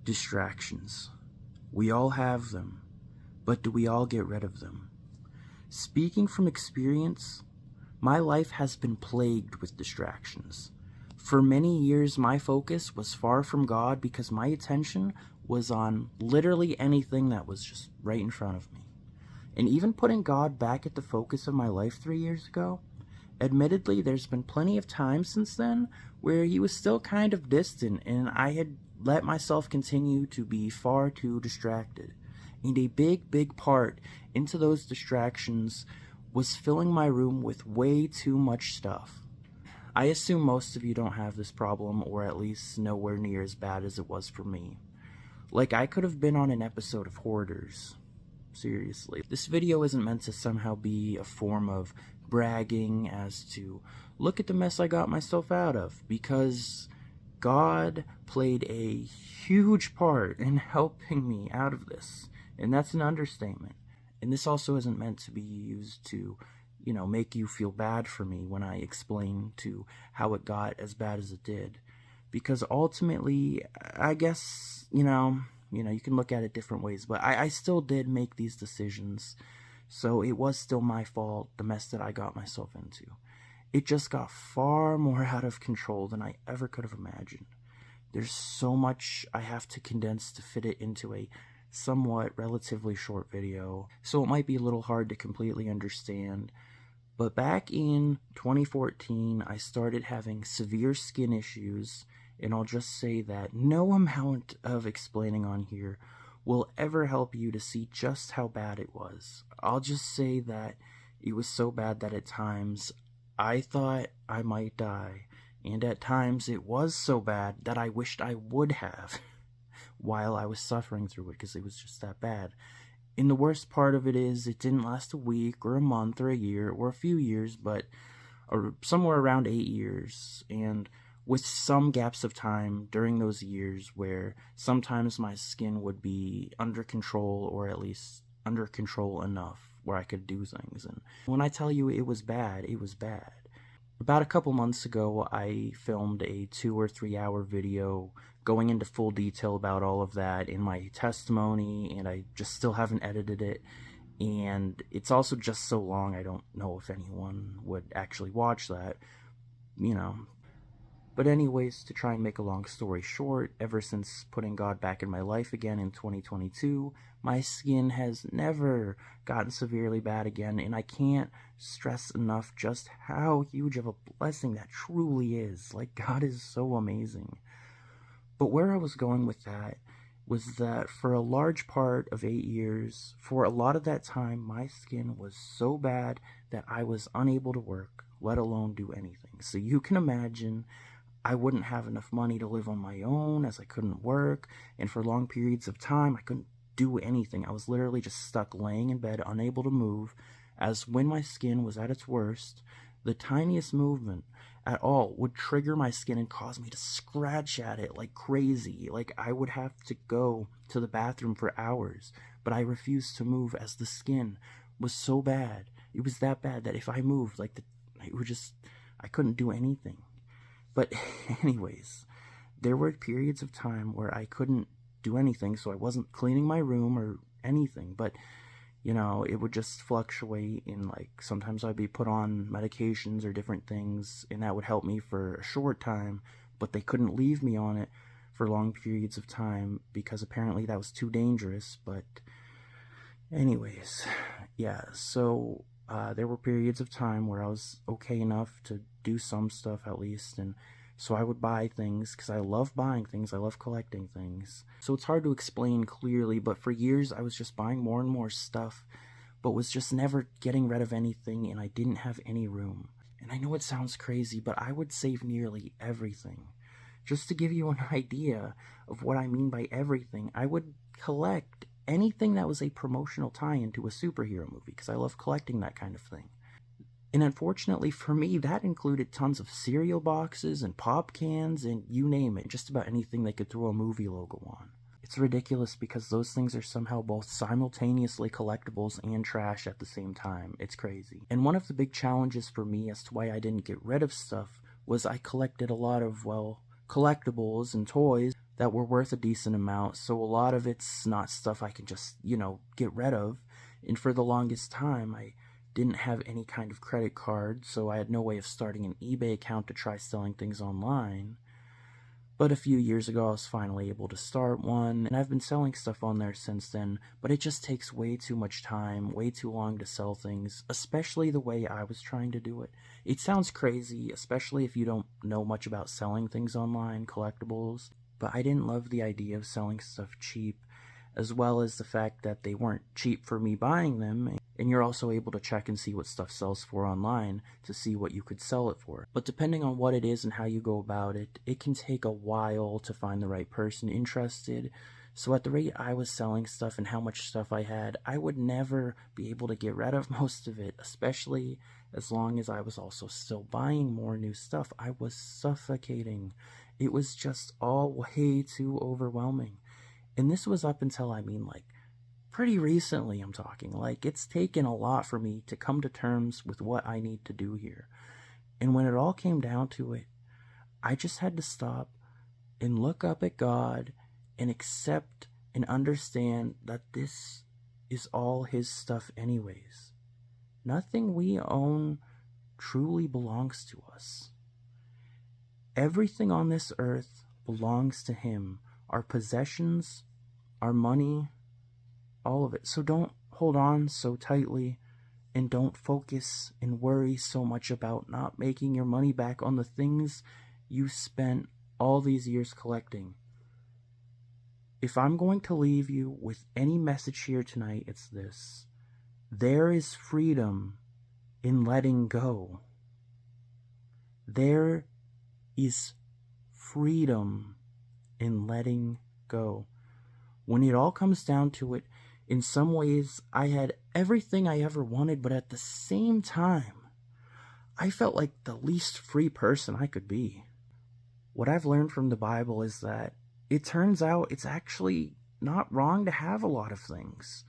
Distractions. We all have them, but do we all get rid of them? Speaking from experience, my life has been plagued with distractions. For many years, my focus was far from God because my attention was on literally anything that was just right in front of me. And even putting God back at the focus of my life 3 years ago, admittedly, there's been plenty of times since then where he was still kind of distant and I had let myself continue to be far too distracted. And a big part into those distractions was filling my room with way too much stuff. I assume most of you don't have this problem, or at least nowhere near as bad as it was for me. Like, I could have been on an episode of Hoarders. Seriously. This video isn't meant to somehow be a form of bragging as to, look at the mess I got myself out of, because God played a huge part in helping me out of this, and that's an understatement. And this also isn't meant to be used to, make you feel bad for me when I explain to how it got as bad as it did. Because ultimately, I guess, you can look at it different ways, but I still did make these decisions. So it was still my fault, the mess that I got myself into. It just got far more out of control than I ever could have imagined. There's so much I have to condense to fit it into a somewhat relatively short video, so it might be a little hard to completely understand. But back in 2014, I started having severe skin issues, and I'll just say that no amount of explaining on here will ever help you to see just how bad it was. I'll just say that it was so bad that at times I thought I might die, and at times it was so bad that I wished I would have while I was suffering through it, because it was just that bad. And the worst part of it is it didn't last a week or a month or a year or a few years, but somewhere around 8 years, and with some gaps of time during those years where sometimes my skin would be under control, or at least under control enough where I could do things. And when I tell you it was bad, it was bad. About a couple months ago, I filmed a 2 or 3 hour video going into full detail about all of that in my testimony, and I just still haven't edited it. And it's also just so long, I don't know if anyone would actually watch that, But anyways, to try and make a long story short, ever since putting God back in my life again in 2022, my skin has never gotten severely bad again, and I can't stress enough just how huge of a blessing that truly is. Like, God is so amazing. But where I was going with that was that for a large part of 8 years, for a lot of that time, my skin was so bad that I was unable to work, let alone do anything. So you can imagine I wouldn't have enough money to live on my own, as I couldn't work, and for long periods of time I couldn't do anything. I was literally just stuck laying in bed, unable to move, as when my skin was at its worst, the tiniest movement at all would trigger my skin and cause me to scratch at it like crazy. Like, I would have to go to the bathroom for hours, but I refused to move as the skin was so bad. It was that bad that if I moved, I couldn't do anything. But anyways, there were periods of time where I couldn't do anything, so I wasn't cleaning my room or anything, but it would just fluctuate in, sometimes I'd be put on medications or different things, and that would help me for a short time, but they couldn't leave me on it for long periods of time because apparently that was too dangerous. But anyways, yeah, so there were periods of time where I was okay enough to do some stuff at least, and so I would buy things because I love buying things, I love collecting things. So it's hard to explain clearly, but for years I was just buying more and more stuff, but was just never getting rid of anything, and I didn't have any room. And I know it sounds crazy, but I would save nearly everything. Just to give you an idea of what I mean by everything, I would collect anything that was a promotional tie-in to a superhero movie, because I love collecting that kind of thing. And unfortunately for me, that included tons of cereal boxes and pop cans and you name it, just about anything they could throw a movie logo on. It's ridiculous because those things are somehow both simultaneously collectibles and trash at the same time. It's crazy. And one of the big challenges for me as to why I didn't get rid of stuff was I collected a lot of, collectibles and toys, that were worth a decent amount. So a lot of it's not stuff I can just, get rid of. And for the longest time, I didn't have any kind of credit card, so I had no way of starting an eBay account to try selling things online. But a few years ago, I was finally able to start one, and I've been selling stuff on there since then, but it just takes way too much time, way too long to sell things, especially the way I was trying to do it. It sounds crazy, especially if you don't know much about selling things online, collectibles, but I didn't love the idea of selling stuff cheap, as well as the fact that they weren't cheap for me buying them, and you're also able to check and see what stuff sells for online to see what you could sell it for. But depending on what it is and how you go about it, it can take a while to find the right person interested. So at the rate I was selling stuff and how much stuff I had, I would never be able to get rid of most of it, especially as long as I was also still buying more new stuff. I was suffocating. It was just all way too overwhelming. And this was up until, pretty recently, I'm talking. It's taken a lot for me to come to terms with what I need to do here. And when it all came down to it, I just had to stop and look up at God and accept and understand that this is all His stuff anyways. Nothing we own truly belongs to us. Everything on this earth belongs to Him. Our possessions, our money, all of it. So don't hold on so tightly, and don't focus and worry so much about not making your money back on the things you spent all these years collecting. If I'm going to leave you with any message here tonight, it's this: there is freedom in letting go. There is freedom in letting go. When it all comes down to it, in some ways, I had everything I ever wanted, but at the same time, I felt like the least free person I could be. What I've learned from the Bible is that it turns out it's actually not wrong to have a lot of things,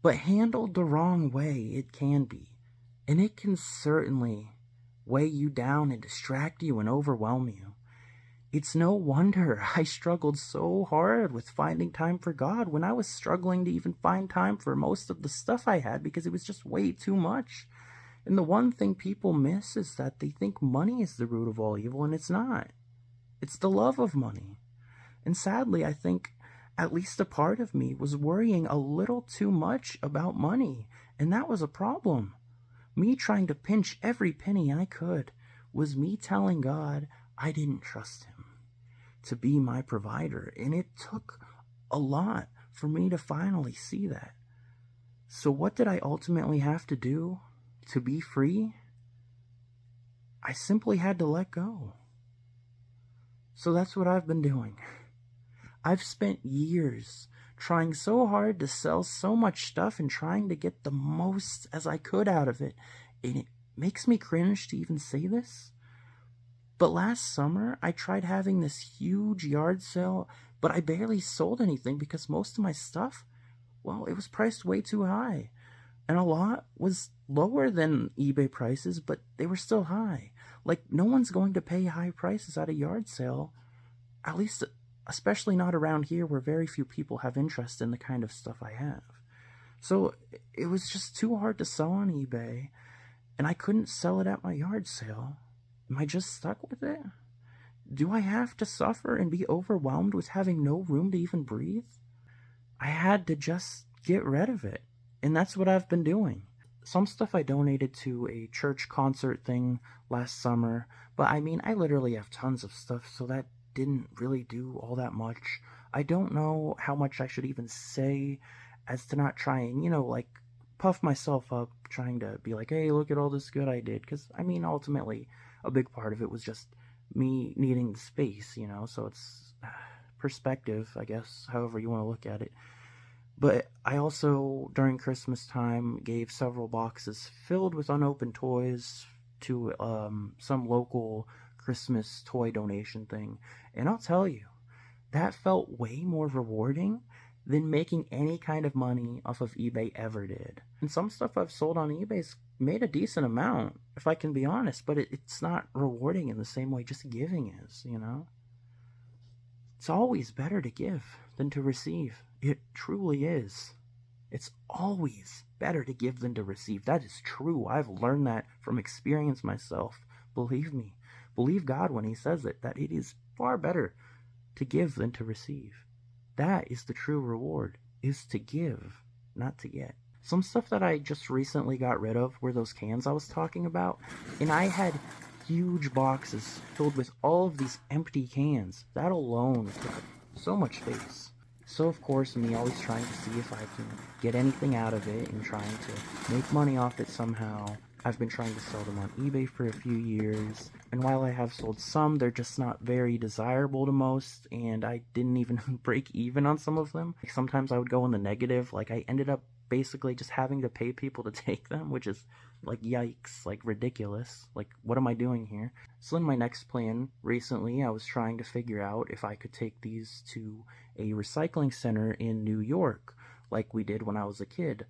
but handled the wrong way, it can be. And it can certainly weigh you down and distract you and overwhelm you. It's no wonder I struggled so hard with finding time for God when I was struggling to even find time for most of the stuff I had because it was just way too much. And the one thing people miss is that they think money is the root of all evil, and it's not. It's the love of money. And sadly, I think at least a part of me was worrying a little too much about money, and that was a problem. Me trying to pinch every penny I could was me telling God I didn't trust Him to be my provider, and it took a lot for me to finally see that. So what did I ultimately have to do to be free? I simply had to let go. So that's what I've been doing. I've spent years trying so hard to sell so much stuff and trying to get the most as I could out of it, and it makes me cringe to even say this. But last summer, I tried having this huge yard sale, but I barely sold anything because most of my stuff, it was priced way too high. And a lot was lower than eBay prices, but they were still high. No one's going to pay high prices at a yard sale, at least, especially not around here where very few people have interest in the kind of stuff I have. So it was just too hard to sell on eBay, and I couldn't sell it at my yard sale. Am I just stuck with it? Do I have to suffer and be overwhelmed with having no room to even breathe? I had to just get rid of it, and that's what I've been doing. Some stuff I donated to a church concert thing last summer, but I literally have tons of stuff, so that didn't really do all that much. I don't know how much I should even say as to not try and, puff myself up, trying to be like, hey, look at all this good I did, because, ultimately, a big part of it was just me needing the space, so it's perspective, I guess, however you want to look at it. But I also, during Christmas time, gave several boxes filled with unopened toys to some local Christmas toy donation thing. And I'll tell you, that felt way more rewarding than making any kind of money off of eBay ever did. And some stuff I've sold on eBay's made a decent amount, if I can be honest, but it's not rewarding in the same way just giving is, It's always better to give than to receive. It truly is. It's always better to give than to receive. That is true. I've learned that from experience myself. Believe me. Believe God when he says it, that it is far better to give than to receive. That is the true reward, is to give, not to get. Some stuff that I just recently got rid of were those cans I was talking about, and I had huge boxes filled with all of these empty cans. That alone took up so much space. So of course, me always trying to see if I can get anything out of it and trying to make money off it somehow. I've been trying to sell them on eBay for a few years, and while I have sold some, they're just not very desirable to most, and I didn't even break even on some of them. Sometimes I would go in the negative, like I ended up basically just having to pay people to take them, which is like yikes, like ridiculous. Like, what am I doing here? So in my next plan, recently I was trying to figure out if I could take these to a recycling center in New York, like we did when I was a kid.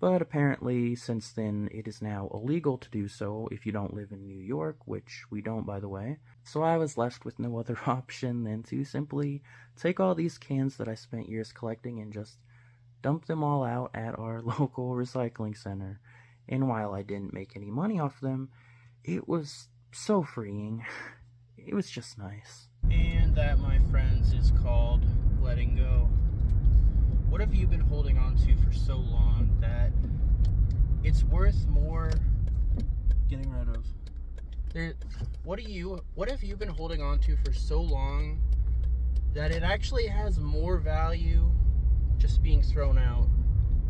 But apparently, since then, it is now illegal to do so if you don't live in New York, which we don't, by the way. So I was left with no other option than to simply take all these cans that I spent years collecting and just dump them all out at our local recycling center. And while I didn't make any money off them, it was so freeing. It was just nice. And that, my friends, is called letting go. What have you been holding on to for so long that it's worth more getting rid of? What have you been holding on to for so long that it actually has more value just being thrown out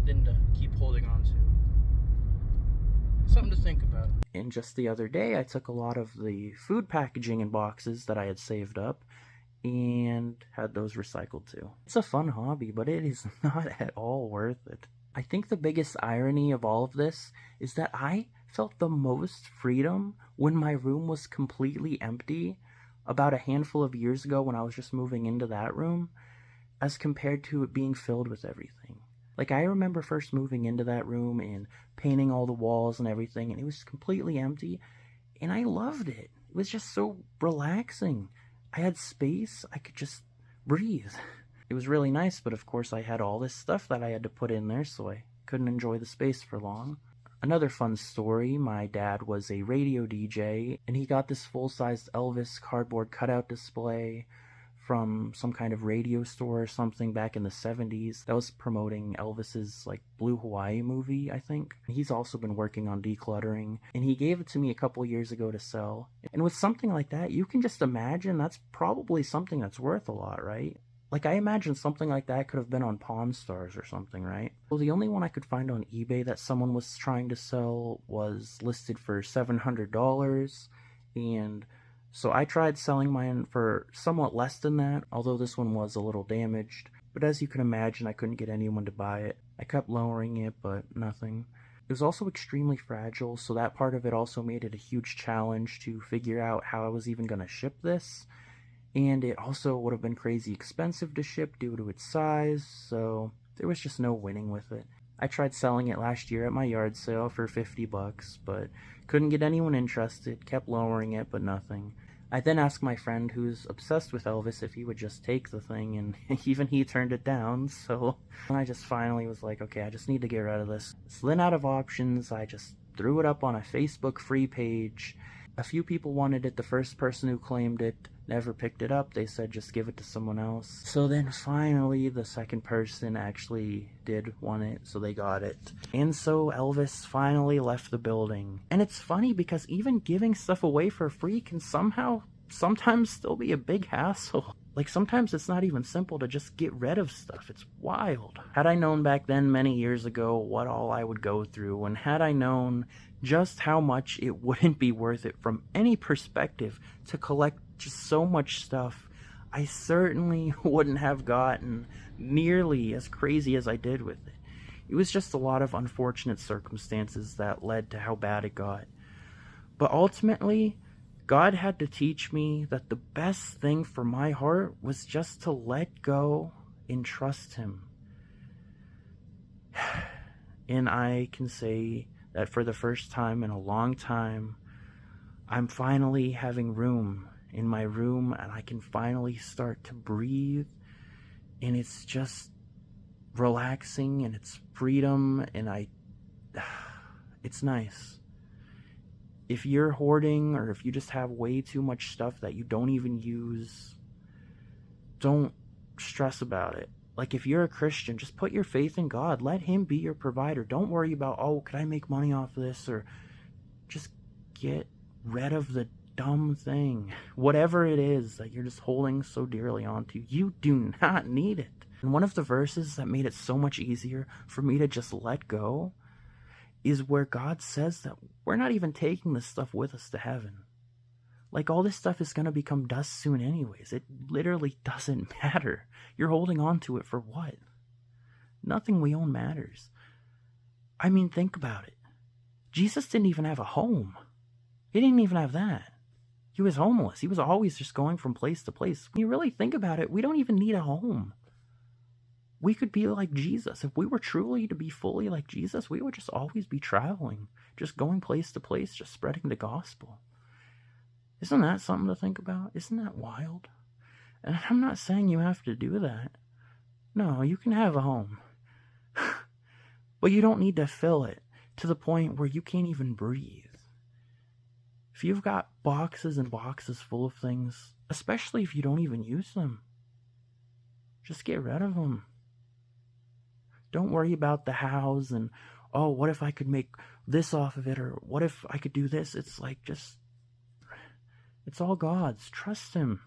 than to keep holding on to? Something to think about. And just the other day, I took a lot of the food packaging in boxes that I had saved up and had those recycled too. It's a fun hobby, but it is not at all worth it. I think the biggest irony of all of this is that I felt the most freedom when my room was completely empty about a handful of years ago when I was just moving into that room, as compared to it being filled with everything. Like, I remember first moving into that room and painting all the walls and everything, and it was completely empty, and I loved it. It was just so relaxing. I had space, I could just breathe. It was really nice, but of course I had all this stuff that I had to put in there, so I couldn't enjoy the space for long. Another fun story, my dad was a radio DJ, and he got this full-sized Elvis cardboard cutout display from some kind of radio store or something back in the 70s that was promoting Elvis's like Blue Hawaii movie, I think. He's also been working on decluttering, and he gave it to me a couple years ago to sell. And with something like that, you can just imagine that's probably something that's worth a lot, right? Like, I imagine something like that could have been on Pawn Stars or something, right? Well, the only one I could find on eBay that someone was trying to sell was listed for $700, and so I tried selling mine for somewhat less than that, although this one was a little damaged. But as you can imagine, I couldn't get anyone to buy it. I kept lowering it, but nothing. It was also extremely fragile, so that part of it also made it a huge challenge to figure out how I was even going to ship this. And it also would have been crazy expensive to ship due to its size, so there was just no winning with it. I tried selling it last year at my yard sale for $50, but couldn't get anyone interested, kept lowering it, but nothing. I then asked my friend who's obsessed with Elvis if he would just take the thing, and even he turned it down, so I just finally was like, okay, I just need to get rid of this. So then out of options, I just threw it up on a Facebook free page. A few people wanted it. The first person who claimed it never picked it up. They said just give it to someone else. So then finally the second person actually did want it, so they got it. And so Elvis finally left the building. And it's funny because even giving stuff away for free can sometimes still be a big hassle. Like, sometimes it's not even simple to just get rid of stuff. It's wild. Had I known back then many years ago what all I would go through, and had I known just how much it wouldn't be worth it from any perspective to collect just so much stuff, I certainly wouldn't have gotten nearly as crazy as I did with it. It was just a lot of unfortunate circumstances that led to how bad it got. But ultimately, God had to teach me that the best thing for my heart was just to let go and trust Him. And I can say that for the first time in a long time, I'm finally having room in my room and I can finally start to breathe, and it's just relaxing and it's freedom, and it's nice. If you're hoarding, or if you just have way too much stuff that you don't even use, don't stress about it. Like, if you're a Christian, just put your faith in God. Let Him be your provider. Don't worry about, oh, could I make money off this? Or just get rid of the dumb thing. Whatever it is that you're just holding so dearly onto, you do not need it. And one of the verses that made it so much easier for me to just let go is where God says that we're not even taking this stuff with us to heaven. Like, all this stuff is going to become dust soon anyways. It literally doesn't matter. You're holding on to it for what? Nothing we own matters. I mean, think about it. Jesus didn't even have a home. He didn't even have that. He was homeless. He was always just going from place to place. When you really think about it, we don't even need a home. We could be like Jesus. If we were truly to be fully like Jesus, we would just always be traveling, just going place to place, just spreading the gospel. Isn't that something to think about? Isn't that wild? And I'm not saying you have to do that. No, you can have a home. But you don't need to fill it to the point where you can't even breathe. If you've got boxes and boxes full of things, especially if you don't even use them, just get rid of them. Don't worry about the hows and, oh, what if I could make this off of it, or what if I could do this? It's like, just, it's all God's. Trust Him.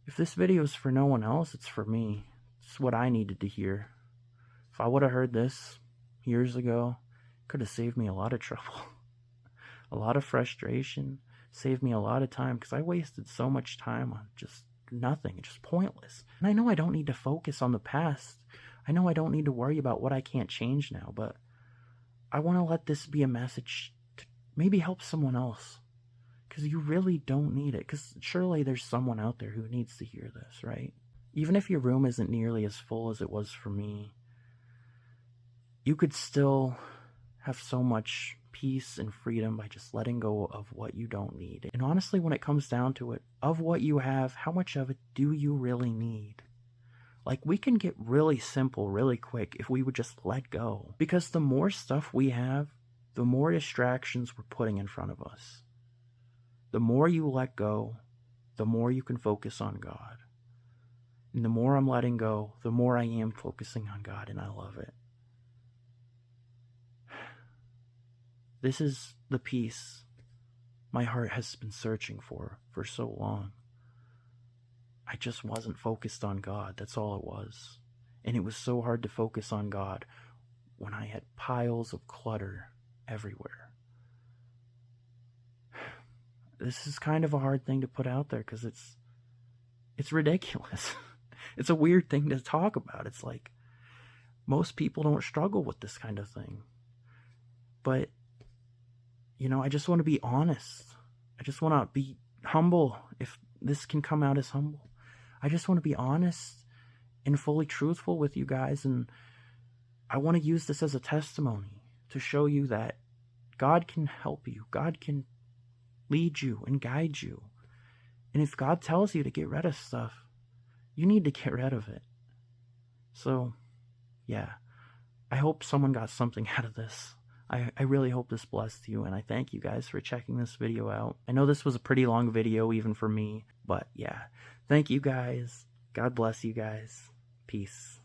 If this video is for no one else, it's for me. It's what I needed to hear. If I would have heard this years ago, it could have saved me a lot of trouble, a lot of frustration, saved me a lot of time, because I wasted so much time on just nothing, just pointless. And I know I don't need to focus on the past. I know I don't need to worry about what I can't change now, but I want to let this be a message to maybe help someone else, because you really don't need it, because surely there's someone out there who needs to hear this, right? Even if your room isn't nearly as full as it was for me, you could still have so much peace and freedom by just letting go of what you don't need. And honestly, when it comes down to it, of what you have, how much of it do you really need? Like, we can get really simple really quick if we would just let go. Because the more stuff we have, the more distractions we're putting in front of us. The more you let go, the more you can focus on God. And the more I'm letting go, the more I am focusing on God, and I love it. This is the peace my heart has been searching for so long. I just wasn't focused on God. That's all it was. And it was so hard to focus on God when I had piles of clutter everywhere. This is kind of a hard thing to put out there, because it's ridiculous. It's a weird thing to talk about. It's like, most people don't struggle with this kind of thing. But, you know, I just want to be honest. I just want to be humble, if this can come out as humble. I just want to be honest and fully truthful with you guys, and I want to use this as a testimony to show you that God can help you. God can lead you and guide you. And if God tells you to get rid of stuff, you need to get rid of it. So, yeah, I hope someone got something out of this. I really hope this blessed you, and I thank you guys for checking this video out. I know this was a pretty long video even for me, but yeah. Thank you guys. God bless you guys. Peace.